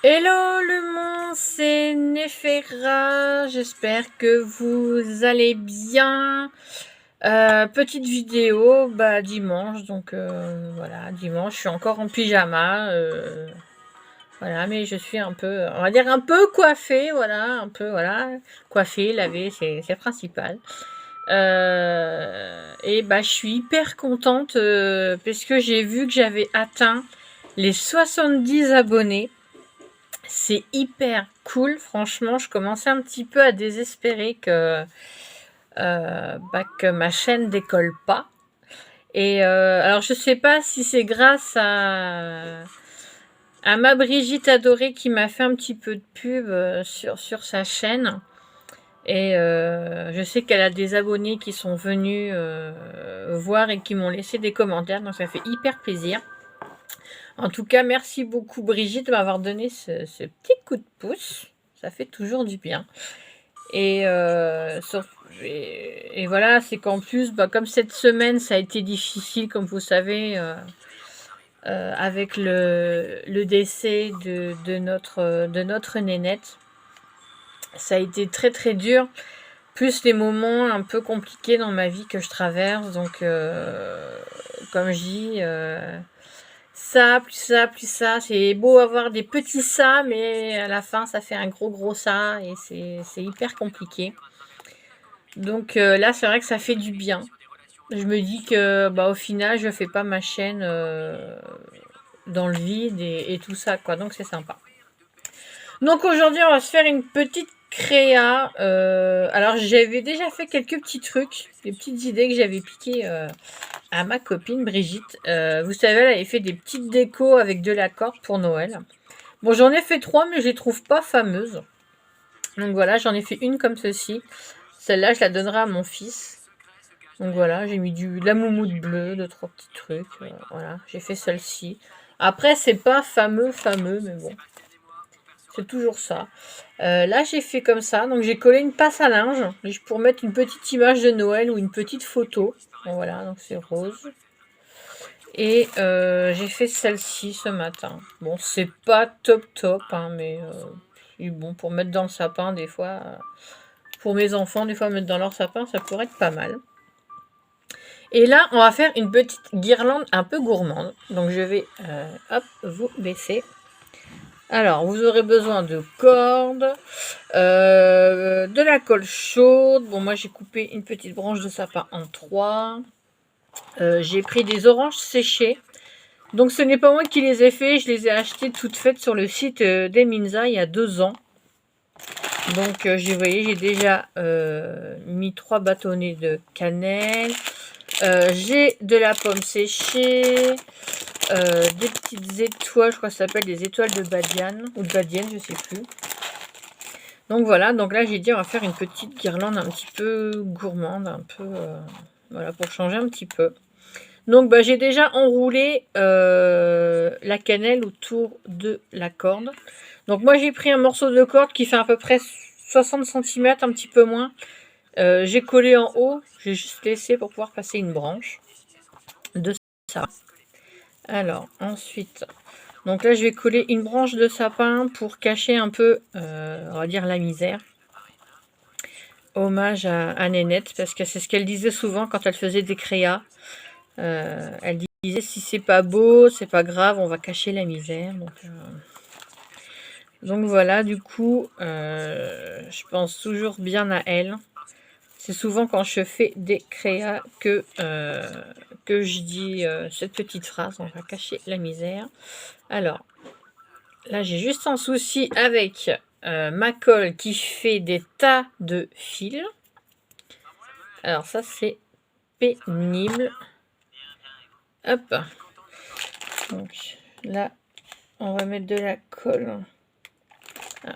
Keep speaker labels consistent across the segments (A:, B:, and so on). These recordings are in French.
A: Hello le monde, c'est Nefera, j'espère que vous allez bien. Petite vidéo, dimanche, donc voilà, dimanche, je suis encore en pyjama, voilà, mais je suis un peu, on va dire un peu coiffée, voilà, un peu, voilà, coiffée, lavée, c'est principal. Je suis hyper contente parce que j'ai vu que j'avais atteint les 70 abonnés. C'est hyper cool, franchement, je commençais un petit peu à désespérer que ma chaîne décolle pas. Et alors je sais pas si c'est grâce à ma Brigitte adorée qui m'a fait un petit peu de pub sur sa chaîne. Et je sais qu'elle a des abonnés qui sont venus voir et qui m'ont laissé des commentaires, donc ça fait hyper plaisir. En tout cas, merci beaucoup Brigitte de m'avoir donné ce petit coup de pouce. Ça fait toujours du bien. Et, et voilà, c'est qu'en plus, comme cette semaine, ça a été difficile, comme vous savez, avec le décès de notre nénette. Ça a été très très dur, plus les moments un peu compliqués dans ma vie que je traverse. Donc, comme je dis, ça, plus ça, plus ça. C'est beau avoir des petits ça, mais à la fin, ça fait un gros gros ça, et c'est hyper compliqué. Donc là, c'est vrai que ça fait du bien. Je me dis que au final, je fais pas ma chaîne dans le vide et tout ça, quoi. Donc c'est sympa. Donc aujourd'hui, on va se faire une petite créa. Alors j'avais déjà fait quelques petits trucs, des petites idées que j'avais piquées à ma copine Brigitte. Vous savez, elle avait fait des petites décos avec de la corde pour Noël. Bon, j'en ai fait 3, mais je les trouve pas fameuses. Donc voilà, j'en ai fait une comme ceci. Celle-là, je la donnerai à mon fils. Donc voilà, j'ai mis de la moumoute bleue, 2-3 petits trucs. Voilà, j'ai fait celle-ci. Après, c'est pas fameux, mais bon. C'est toujours ça. Là, j'ai fait comme ça. Donc, j'ai collé une passe à linge pour mettre une petite image de Noël ou une petite photo. Bon, voilà, donc c'est rose. Et j'ai fait celle-ci ce matin. Bon, c'est pas top, hein, mais bon, pour mettre dans le sapin, des fois, pour mes enfants, des fois, mettre dans leur sapin, ça pourrait être pas mal. Et là, on va faire une petite guirlande un peu gourmande. Donc, je vais, hop, vous baisser. Alors, vous aurez besoin de cordes, de la colle chaude. Bon, moi, j'ai coupé une petite branche de sapin en 3. J'ai pris des oranges séchées. Donc, ce n'est pas moi qui les ai fait. Je les ai achetées toutes faites sur le site d'Eminza il y a 2 ans. Donc, vous voyez, j'ai déjà mis 3 bâtonnets de cannelle. J'ai de la pomme séchée, des petites étoiles, je crois que ça s'appelle des étoiles de badiane, ou de badienne, je sais plus. Donc voilà, donc là j'ai dit on va faire une petite guirlande un petit peu gourmande, un peu, voilà, pour changer un petit peu. Donc j'ai déjà enroulé la cannelle autour de la corde. Donc moi j'ai pris un morceau de corde qui fait à peu près 60 cm, un petit peu moins. J'ai collé en haut, j'ai juste laissé pour pouvoir passer une branche de ça. Alors ensuite, donc là je vais coller une branche de sapin pour cacher un peu, on va dire, la misère. Hommage à Nénette, parce que c'est ce qu'elle disait souvent quand elle faisait des créas. Elle disait si c'est pas beau, c'est pas grave, on va cacher la misère. Donc voilà, du coup, je pense toujours bien à elle. C'est souvent quand je fais des créas que je dis cette petite phrase, on va cacher la misère. Alors, là j'ai juste un souci avec ma colle qui fait des tas de fils. Alors ça c'est pénible. Hop. Donc là, on va mettre de la colle.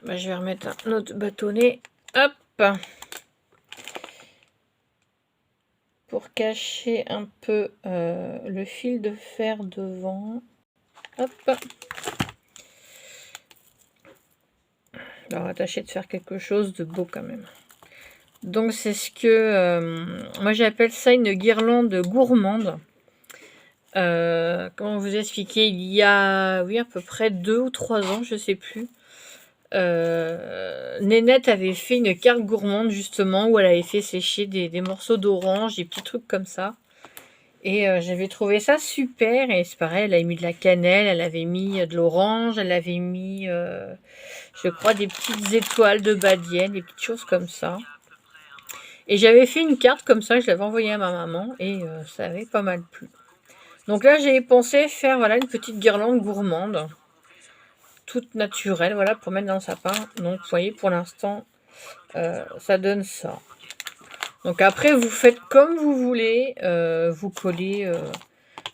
A: Je vais remettre un autre bâtonnet. Hop. Pour cacher un peu le fil de fer devant. Hop. On va tâcher de faire quelque chose de beau quand même. Donc c'est ce que moi j'appelle ça une guirlande gourmande. comment vous expliquer? Il y a, oui, à peu près 2 ou 3 ans, je sais plus. Nénette avait fait une carte gourmande justement où elle avait fait sécher des morceaux d'orange, des petits trucs comme ça. Et j'avais trouvé ça super. Et c'est pareil, elle avait mis de la cannelle, elle avait mis de l'orange, elle avait mis, je crois, des petites étoiles de badiane, des petites choses comme ça. Et j'avais fait une carte comme ça, je l'avais envoyée à ma maman et ça avait pas mal plu. Donc là, j'ai pensé faire voilà une petite guirlande gourmande, toute naturelle, voilà, pour mettre dans le sapin. Donc, vous voyez, pour l'instant, ça donne ça. Donc après, vous faites comme vous voulez, vous collez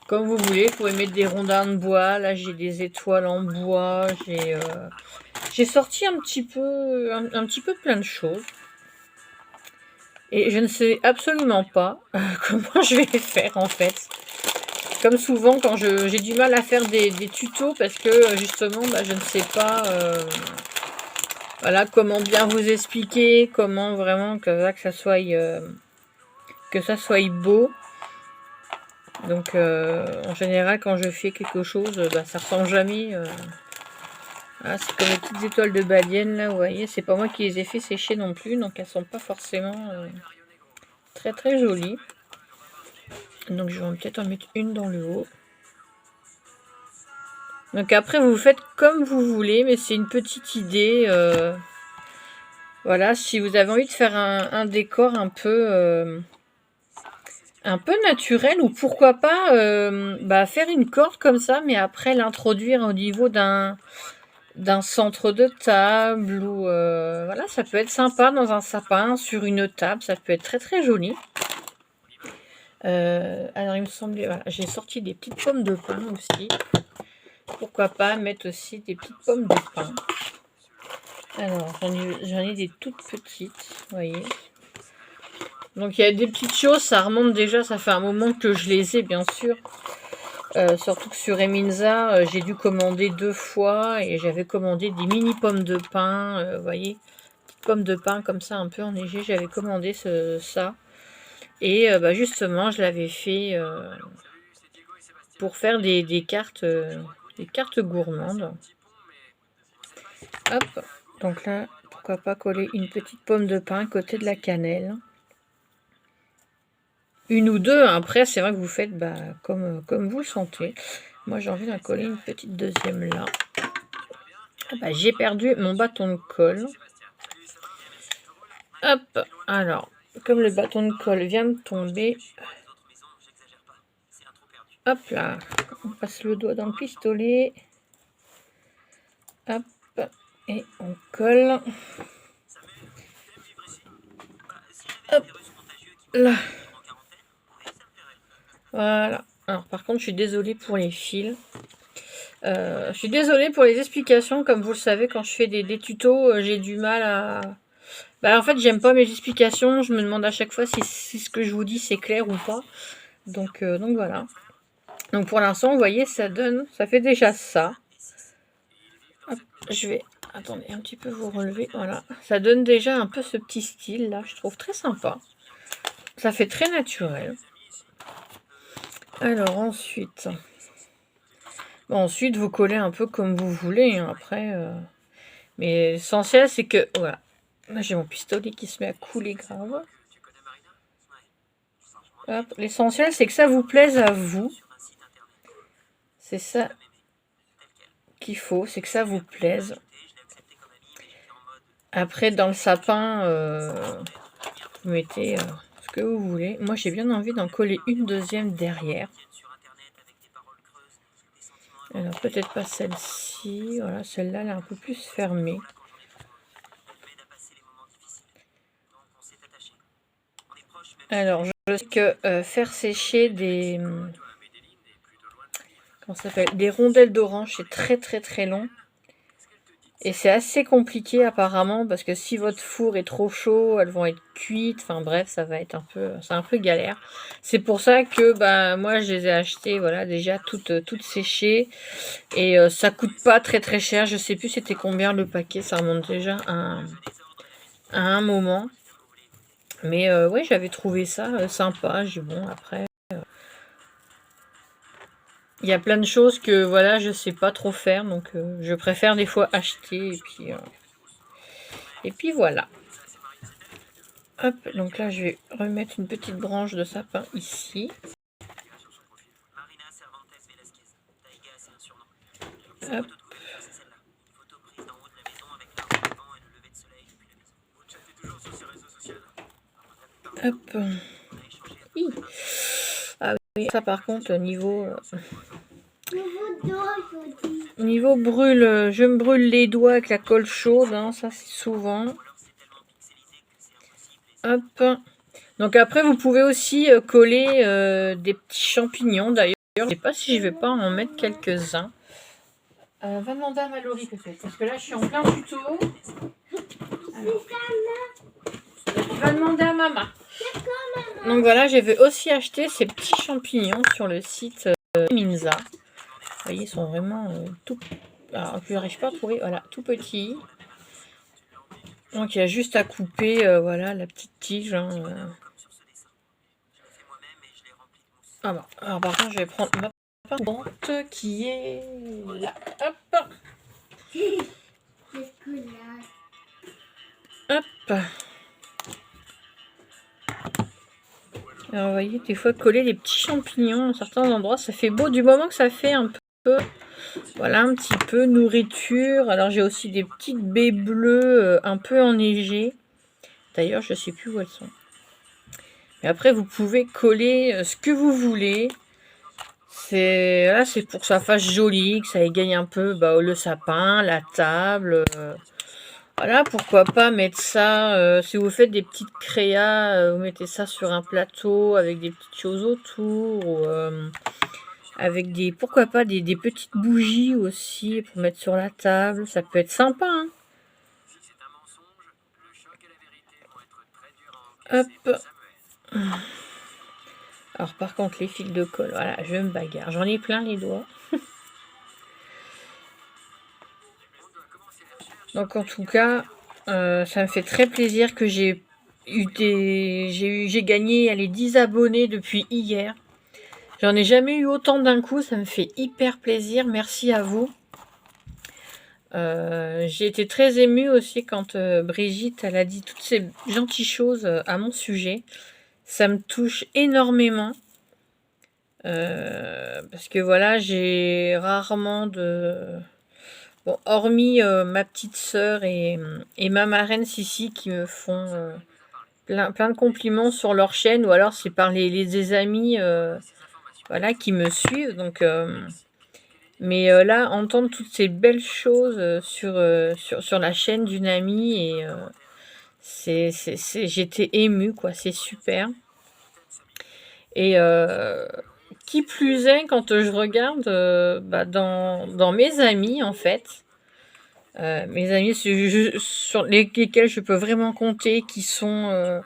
A: comme vous voulez. Vous pouvez mettre des rondins de bois. Là, j'ai des étoiles en bois. J'ai sorti un petit peu plein de choses. Et je ne sais absolument pas comment je vais faire en fait. Comme souvent quand j'ai du mal à faire des tutos parce que justement je ne sais pas voilà, comment bien vous expliquer, comment vraiment que ça soit beau. Donc en général quand je fais quelque chose, ça ressemble jamais. Voilà, c'est comme les petites étoiles de baleine là, vous voyez, c'est pas moi qui les ai fait sécher non plus, donc elles sont pas forcément très très jolies. Donc je vais peut-être en mettre une dans le haut. Donc après vous faites comme vous voulez, mais c'est une petite idée. Voilà, si vous avez envie de faire un décor un peu naturel, ou pourquoi pas faire une corde comme ça, mais après l'introduire au niveau d'un centre de table, ou voilà, ça peut être sympa dans un sapin, sur une table, ça peut être très très joli. Alors il me semblait, voilà, j'ai sorti des petites pommes de pin aussi. Pourquoi pas mettre aussi des petites pommes de pin. Alors j'en ai des toutes petites, vous voyez. Donc il y a des petites choses, ça remonte déjà, ça fait un moment que je les ai bien sûr. Surtout que sur Eminza, j'ai dû commander 2 fois et j'avais commandé des mini pommes de pin, vous voyez, petites pommes de pin comme ça un peu enneigées, j'avais commandé ça. Et justement, je l'avais fait pour faire des cartes gourmandes. Hop, donc là, pourquoi pas coller une petite pomme de pin à côté de la cannelle. Une ou deux, après c'est vrai que vous faites comme vous le sentez. Moi j'ai envie d'en coller une petite deuxième là. J'ai perdu mon bâton de colle. Hop, alors, comme le bâton de colle vient de tomber, hop là, on passe le doigt dans le pistolet. Hop, et on colle. Hop, là. Voilà. Alors par contre, je suis désolée pour les fils. Je suis désolée pour les explications. Comme vous le savez, quand je fais des tutos, j'ai du mal à... en fait, j'aime pas mes explications. Je me demande à chaque fois si ce que je vous dis, c'est clair ou pas. Donc voilà. Donc pour l'instant, vous voyez, ça fait déjà ça. Hop, je vais, attendez, un petit peu vous relever. Voilà. Ça donne déjà un peu ce petit style là. Je trouve très sympa. Ça fait très naturel. Alors ensuite... ensuite, vous collez un peu comme vous voulez. Hein, après... Mais l'essentiel, c'est que... Voilà. Là, j'ai mon pistolet qui se met à couler grave. L'essentiel, c'est que ça vous plaise à vous. C'est ça qu'il faut, c'est que ça vous plaise. Après, dans le sapin, vous mettez ce que vous voulez. Moi, j'ai bien envie d'en coller une deuxième derrière. Alors, peut-être pas celle-ci. Voilà, celle-là, elle est un peu plus fermée. Alors, je sais que faire sécher des... comment ça s'appelle ? Des rondelles d'orange, c'est très très très long. Et c'est assez compliqué apparemment, parce que si votre four est trop chaud, elles vont être cuites. Enfin bref, ça va être c'est un peu galère. C'est pour ça que moi je les ai achetées, voilà, déjà toutes séchées. Et ça coûte pas très très cher. Je sais plus c'était combien le paquet, ça remonte déjà à un moment. Mais ouais, j'avais trouvé ça sympa. J'ai dit bon, après... il y a plein de choses que voilà, je sais pas trop faire, donc je préfère des fois acheter et puis voilà. Hop, donc là je vais remettre une petite branche de sapin ici. Hop. Hop. Hi. Ah oui, ça par contre niveau brûle, je me brûle les doigts avec la colle chaude, hein, ça c'est souvent. Hop. Donc après vous pouvez aussi coller des petits champignons d'ailleurs. Je sais pas si je vais pas en mettre quelques-uns. Va demander à Mallory peut-être, parce que là je suis en plein tuto. Alors, va demander à maman. Donc voilà, j'avais aussi acheté ces petits champignons sur le site Minza. Vous voyez, ils sont vraiment tout. Alors, je n'arrive pas à trouver. Voilà, tout petits. Donc il y a juste à couper, voilà, la petite tige. Hein, Ah bon. Alors par contre, je vais prendre ma pinte qui est là. Hop. Hop. Alors vous voyez, des fois coller les petits champignons à certains endroits, ça fait beau du moment que ça fait un peu, voilà, un petit peu nourriture. Alors j'ai aussi des petites baies bleues un peu enneigées. D'ailleurs, je sais plus où elles sont. Mais après, vous pouvez coller ce que vous voulez. C'est pour que ça fasse joli, que ça égaye un peu le sapin, la table. Voilà, pourquoi pas mettre ça, si vous faites des petites créas, vous mettez ça sur un plateau avec des petites choses autour, ou avec pourquoi pas des petites bougies aussi pour mettre sur la table, ça peut être sympa. Hein. Hop. Alors par contre les fils de colle, voilà, je me bagarre, j'en ai plein les doigts. Donc en tout cas, ça me fait très plaisir que j'ai gagné les 10 abonnés depuis hier. J'en ai jamais eu autant d'un coup, ça me fait hyper plaisir, merci à vous. J'ai été très émue aussi quand Brigitte elle a dit toutes ces gentilles choses à mon sujet. Ça me touche énormément. Parce que voilà, j'ai rarement de... Bon, hormis ma petite sœur et ma marraine Sissi qui me font plein de compliments sur leur chaîne, ou alors c'est par des amis voilà, qui me suivent. Donc, mais là, entendre toutes ces belles choses sur la chaîne d'une amie, et j'étais émue, quoi, c'est super. Et qui plus est, quand je regarde dans mes amis, en fait, mes amis sur lesquels je peux vraiment compter, qui sont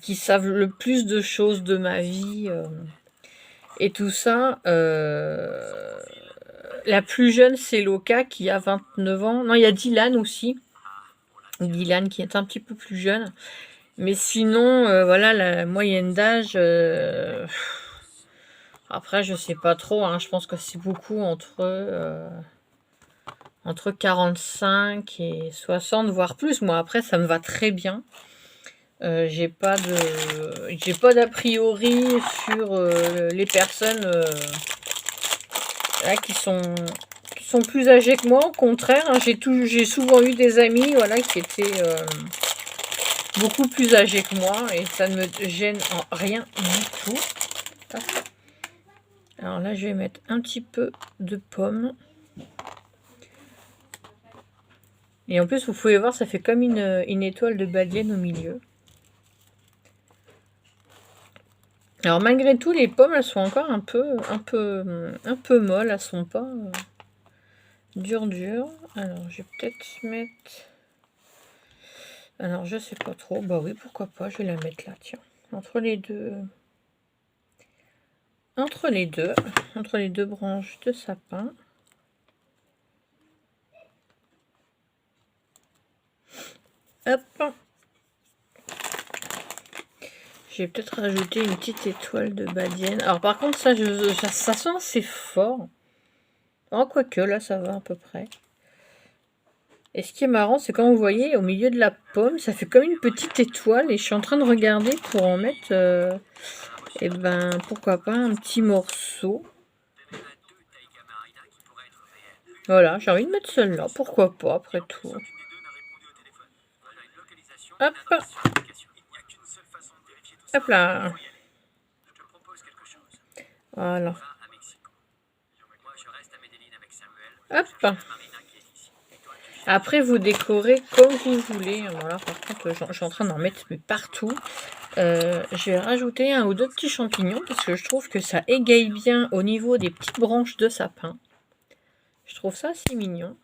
A: qui savent le plus de choses de ma vie et tout ça. La plus jeune, c'est Loka qui a 29 ans. Non, il y a Dylan aussi. Dylan qui est un petit peu plus jeune. Mais sinon, voilà, la moyenne d'âge... Après, je sais pas trop. Hein, je pense que c'est beaucoup entre 45 et 60, voire plus. Moi, après, ça me va très bien. J'ai pas d'a priori sur les personnes là, qui sont plus âgées que moi. Au contraire, hein, j'ai souvent eu des amis, voilà, qui étaient beaucoup plus âgés que moi, et ça ne me gêne en rien du tout. Alors là, je vais mettre un petit peu de pomme. Et en plus, vous pouvez voir, ça fait comme une étoile de baleine au milieu. Alors malgré tout, les pommes, elles sont encore un peu molles. Elles sont pas dures. Alors, je vais peut-être mettre... Alors, je sais pas trop. Bah oui, pourquoi pas. Je vais la mettre là, tiens. Entre les deux branches de sapin. Hop. Je vais peut-être rajouter une petite étoile de badienne. Alors par contre, ça sent assez fort. Oh, quoique, là, ça va à peu près. Et ce qui est marrant, c'est quand vous voyez, au milieu de la pomme, ça fait comme une petite étoile. Et je suis en train de regarder pour en mettre, et ben, pourquoi pas, un petit morceau. Voilà, j'ai envie de mettre celle-là. Pourquoi pas, après tout. Hop. Hop là. Voilà. Hop. Après, vous décorez comme vous voulez. Voilà, par contre, je suis en train d'en mettre partout. Je vais rajouter 1 ou 2 petits champignons parce que je trouve que ça égaye bien au niveau des petites branches de sapin. Je trouve ça assez mignon.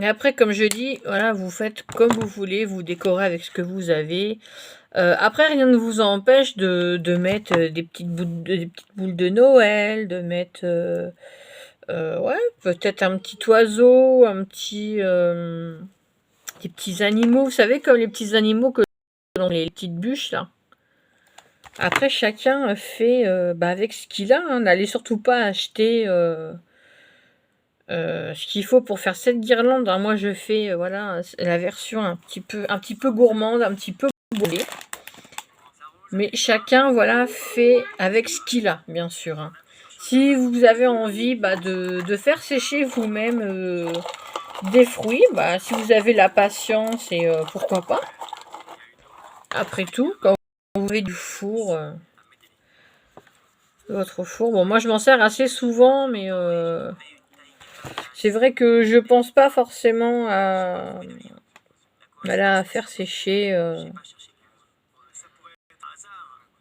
A: Et après, comme je dis, voilà, vous faites comme vous voulez, vous décorez avec ce que vous avez. Après, rien ne vous empêche de mettre des petites boules de Noël, de mettre, ouais, peut-être un petit oiseau, des petits animaux. Vous savez, comme les petits animaux que dans les petites bûches, là. Après, chacun fait avec ce qu'il a. Hein. N'allez surtout pas acheter ce qu'il faut pour faire cette guirlande. Hein. Moi, je fais voilà, la version un petit peu gourmande, un petit peu bourrée. Mais chacun voilà, fait avec ce qu'il a, bien sûr. Hein. Si vous avez envie de faire sécher vous-même des fruits, si vous avez la patience et pourquoi pas. Après tout, quand vous avez du four... votre four. Bon, moi je m'en sers assez souvent, mais c'est vrai que je pense pas forcément à faire sécher.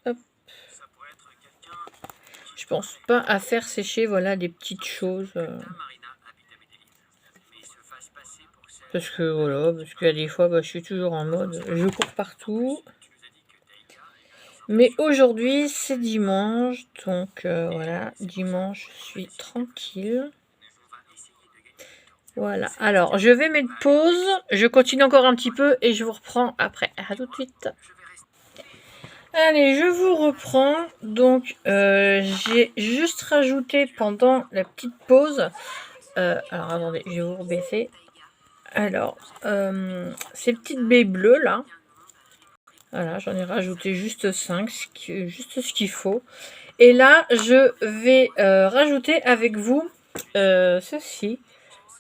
A: Hop. Je pense pas à faire sécher, voilà, des petites choses. Parce que voilà, parce qu'il y a des fois, je suis toujours en mode, je cours partout. Mais aujourd'hui, c'est dimanche, donc voilà, dimanche, je suis tranquille. Voilà, alors je vais mettre pause, je continue encore un petit peu et je vous reprends après. À tout de suite. Allez, je vous reprends. Donc, j'ai juste rajouté pendant la petite pause. Alors, attendez, je vais vous rebaisser. Alors, ces petites baies bleues là. Voilà, j'en ai rajouté juste 5, juste ce qu'il faut. Et là, je vais rajouter avec vous ceci,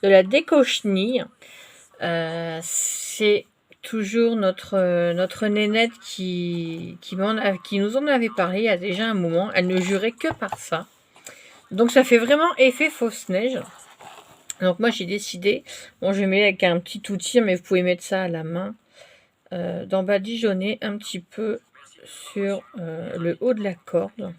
A: de la décochenille. C'est toujours notre nénette qui nous en avait parlé il y a déjà un moment. Elle ne jurait que par ça. Donc ça fait vraiment effet fausse neige. Donc moi j'ai décidé, bon je mets avec un petit outil, mais vous pouvez mettre ça à la main, d'en badigeonner un petit peu sur le haut de la corde.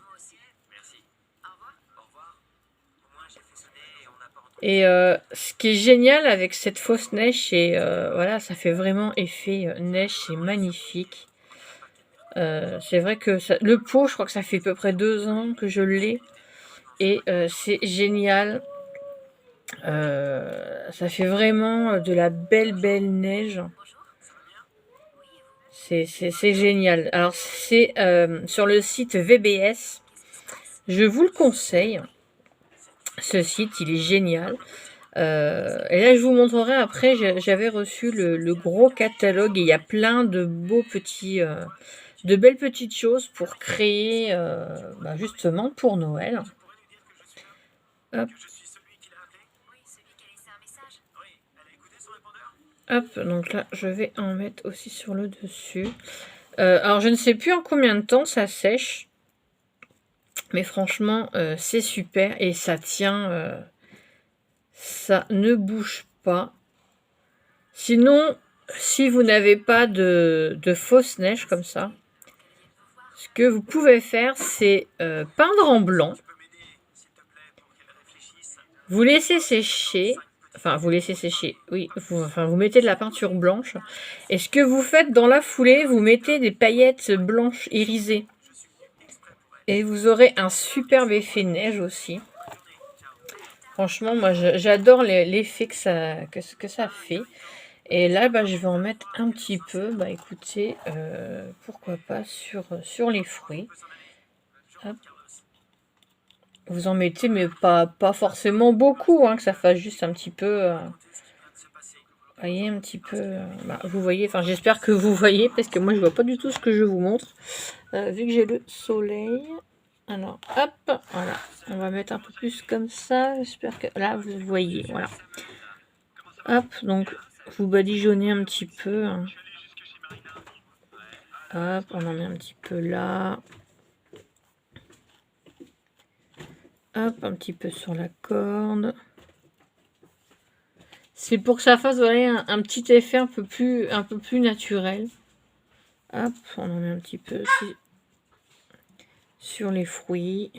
A: Et ce qui est génial avec cette fausse neige, c'est voilà, ça fait vraiment effet neige, c'est magnifique. C'est vrai que le pot, je crois que ça fait à peu près 2 ans que je l'ai. Et c'est génial. Ça fait vraiment de la belle neige. C'est génial. Alors c'est sur le site VBS. Je vous le conseille. Ce site, il est génial. Et là, je vous montrerai après, j'avais reçu le gros catalogue et il y a plein de beaux petits, de belles petites choses pour créer, justement pour Noël. Hop. Hop, donc là, je vais en mettre aussi sur le dessus. Alors, je ne sais plus en combien de temps ça sèche. Mais franchement, c'est super et ça tient... ça ne bouge pas. Sinon, si vous n'avez pas de fausse neige comme ça, ce que vous pouvez faire, c'est peindre en blanc. Vous laissez sécher. Enfin, vous laissez sécher. Oui, vous mettez de la peinture blanche. Et ce que vous faites dans la foulée, vous mettez des paillettes blanches irisées. Et vous aurez un superbe effet neige aussi. Franchement, moi, j'adore l'effet que ça fait. Et là, bah, je vais en mettre un petit peu, bah écoutez, pourquoi pas sur les fruits. Hop. Vous en mettez, mais pas forcément beaucoup, hein, que ça fasse juste un petit peu... voyez, un petit peu... bah, vous voyez, enfin j'espère que vous voyez, parce que moi je vois pas du tout ce que je vous montre. Vu que j'ai le soleil... Alors, hop, voilà. On va mettre un peu plus comme ça. J'espère que là, vous voyez, voilà. Hop, donc, vous badigeonnez un petit peu. Hein. Hop, on en met un petit peu là. Hop, un petit peu sur la corde. C'est pour que ça fasse, vous voyez, un petit effet un peu plus naturel. Hop, on en met un petit peu aussi sur les fruits.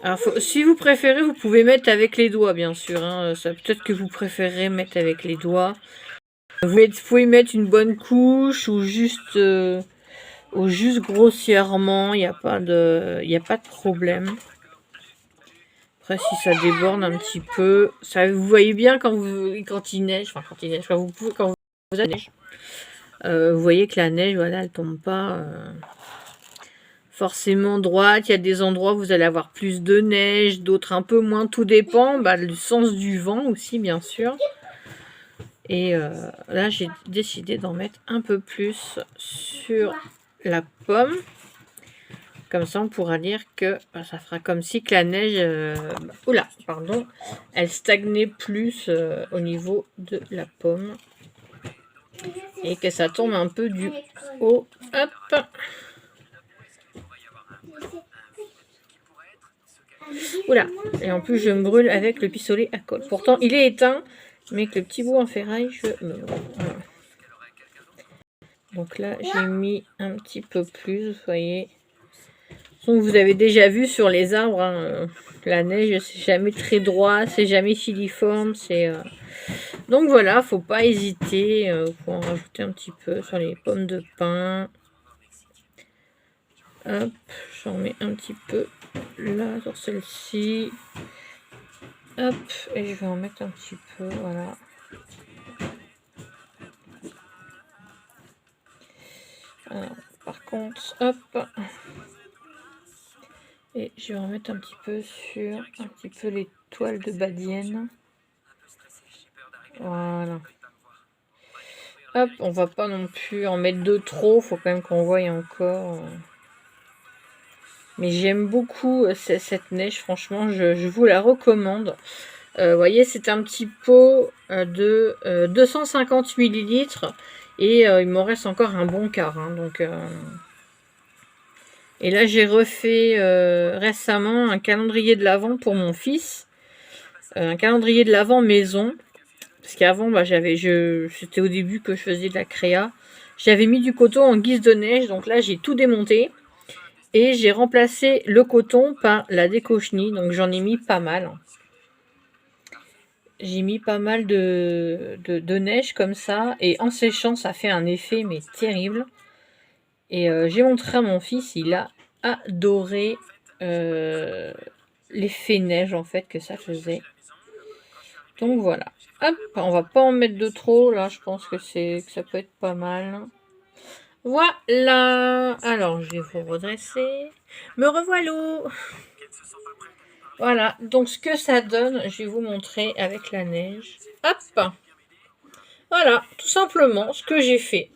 A: Alors, si vous préférez, vous pouvez mettre avec les doigts, bien sûr. Hein. Peut-être que vous préférez mettre avec les doigts. Vous pouvez mettre une bonne couche ou juste grossièrement. Il n'y a pas de problème. Après, si ça déborde un petit peu, ça, vous voyez bien quand il neige, enfin quand il neige, quand vous avez neige. Vous voyez que la neige, voilà, elle tombe pas forcément droite. Il y a des endroits où vous allez avoir plus de neige, d'autres un peu moins. Tout dépend du sens du vent aussi, bien sûr. Et là, j'ai décidé d'en mettre un peu plus sur la pomme. Comme ça, on pourra dire que ça fera comme si que la neige, elle stagnait plus au niveau de la pomme. Et que ça tombe un peu du haut. Hop. Oula. Et en plus, je me brûle avec le pistolet à colle. Pourtant, il est éteint, mais avec le petit bout en ferraille, je me brûle. Voilà. Donc là, j'ai mis un petit peu plus, vous voyez. Donc, vous avez déjà vu sur les arbres, hein, la neige, c'est jamais très droit, c'est jamais filiforme. Donc voilà, faut pas hésiter. Faut en rajouter un petit peu sur les pommes de pin. Hop, j'en mets un petit peu là sur celle-ci. Hop, et je vais en mettre un petit peu, voilà. Alors, par contre, hop. Et je vais en mettre un petit peu sur les toiles de badienne. Voilà. Hop, on va pas non plus en mettre de trop, faut quand même qu'on voie encore. Mais j'aime beaucoup cette neige, franchement, je vous la recommande. Vous voyez, c'est un petit pot de 250 ml et il m'en reste encore un bon quart. Hein, donc, et là, j'ai refait récemment un calendrier de l'Avent pour mon fils. Un calendrier de l'Avent maison. Parce qu'avant, c'était au début que je faisais de la créa. J'avais mis du coton en guise de neige. Donc là, j'ai tout démonté. Et j'ai remplacé le coton par la déco chenille. Donc j'en ai mis pas mal. J'ai mis pas mal de neige comme ça. Et en séchant, ça fait un effet mais terrible. Et j'ai montré à mon fils. Il a adoré l'effet neige en fait que ça faisait. Donc voilà. Hop, on va pas en mettre de trop. Là, je pense que ça peut être pas mal. Voilà. Alors, je vais vous redresser. Me revoilà. Voilà. Donc, ce que ça donne, je vais vous montrer avec la neige. Hop. Voilà. Tout simplement, ce que j'ai fait.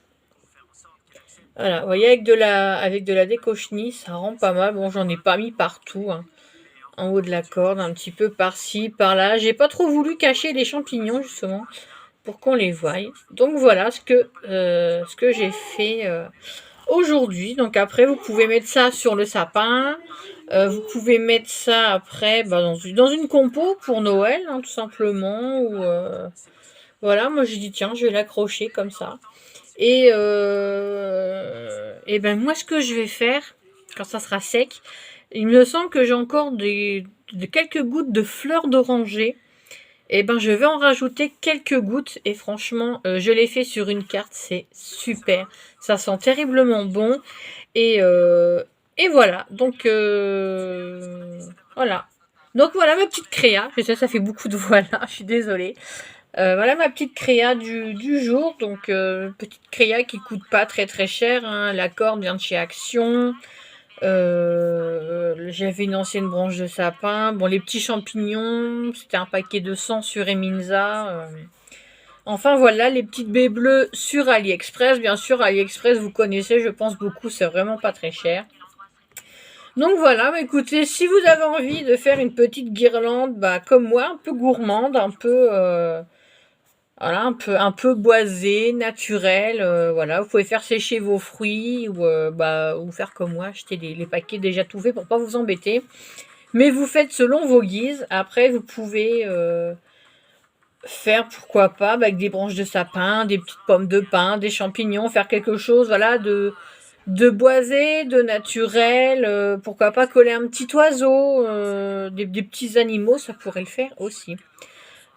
A: Voilà. Vous voyez, avec de la déco chenille, ça rend pas mal. Bon, j'en ai pas mis partout. Hein. En haut de la corde, un petit peu par-ci, par-là. J'ai pas trop voulu cacher les champignons, justement, pour qu'on les voie. Donc voilà ce que j'ai fait aujourd'hui. Donc après, vous pouvez mettre ça sur le sapin. Vous pouvez mettre ça après dans une compo pour Noël, hein, tout simplement. Ou voilà, moi j'ai dit tiens, je vais l'accrocher comme ça. Et ben moi, ce que je vais faire quand ça sera sec, il me semble que j'ai encore quelques gouttes de fleurs d'oranger. Et ben je vais en rajouter quelques gouttes. Et franchement, je l'ai fait sur une carte. C'est super. Ça sent terriblement bon. Et voilà. Donc voilà. Donc voilà ma petite créa. Je sais, ça fait beaucoup de voilà. Je suis désolée. Voilà ma petite créa du jour. Donc, petite créa qui coûte pas très très cher. Hein. La corde vient de chez Action. J'avais une ancienne branche de sapin. Bon, les petits champignons, c'était un paquet de 100 sur Eminza. Enfin voilà, les petites baies bleues sur AliExpress. Bien sûr, AliExpress, vous connaissez, je pense beaucoup, c'est vraiment pas très cher. Donc voilà, écoutez, si vous avez envie de faire une petite guirlande, comme moi, un peu gourmande, un peu, voilà, un peu boisée, naturelle, voilà, vous pouvez faire sécher vos fruits ou faire comme moi, acheter les paquets déjà tout faits pour pas vous embêter. Mais vous faites selon vos guises. Après, vous pouvez faire, pourquoi pas, avec des branches de sapin, des petites pommes de pin, des champignons, faire quelque chose, voilà, de boisé, de naturel, pourquoi pas coller un petit oiseau, des petits animaux, ça pourrait le faire aussi.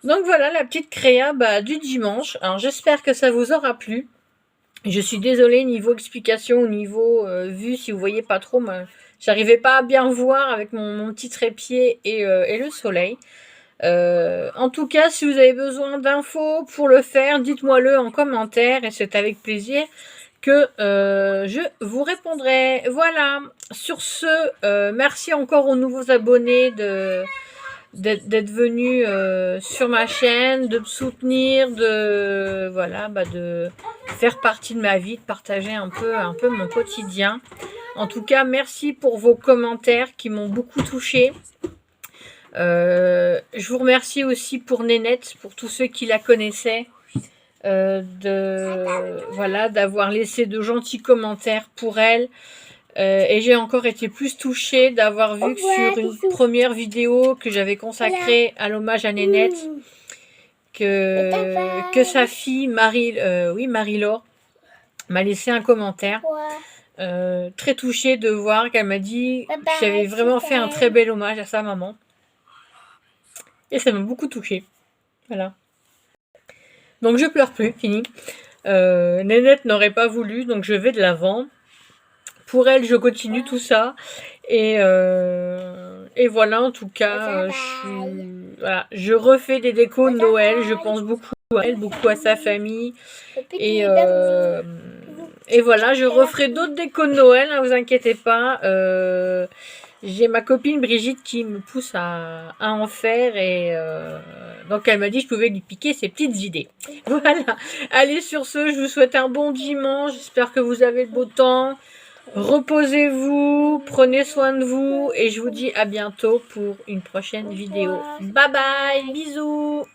A: Donc voilà la petite créa du dimanche. Alors j'espère que ça vous aura plu. Je suis désolée niveau explication, au niveau vue, si vous voyez pas trop, j'arrivais pas à bien voir avec mon petit trépied et le soleil. En tout cas, si vous avez besoin d'infos pour le faire, dites-moi-le en commentaire et c'est avec plaisir que je vous répondrai. Voilà. Sur ce, merci encore aux nouveaux abonnés d'être venus sur ma chaîne, de me soutenir, de faire partie de ma vie, de partager un peu mon quotidien. En tout cas, merci pour vos commentaires qui m'ont beaucoup touchée. Je vous remercie aussi pour Nénette, pour tous ceux qui la connaissaient, d'avoir laissé de gentils commentaires pour elle. Et j'ai encore été plus touchée d'avoir vu que sur une première vidéo que j'avais consacrée à l'hommage à Nénette, que sa fille, Marie-Laure, m'a laissé un commentaire. Très touchée de voir qu'elle m'a dit que j'avais vraiment fait un très bel hommage à sa maman. Et ça m'a beaucoup touchée. Voilà. Donc je pleure plus, fini. Nénette n'aurait pas voulu, donc je vais de l'avant. Pour elle, je continue tout ça. Et voilà, en tout cas, je refais des décos de Noël. Je pense beaucoup à elle, beaucoup à sa famille. Et voilà, je referai d'autres décos de Noël, ne vous inquiétez pas. J'ai ma copine Brigitte qui me pousse à en faire et donc elle m'a dit que je pouvais lui piquer ses petites idées. Voilà. Allez, sur ce, je vous souhaite un bon dimanche. J'espère que vous avez le beau temps. Reposez-vous, prenez soin de vous et je vous dis à bientôt pour une prochaine vidéo. Bye bye, bisous.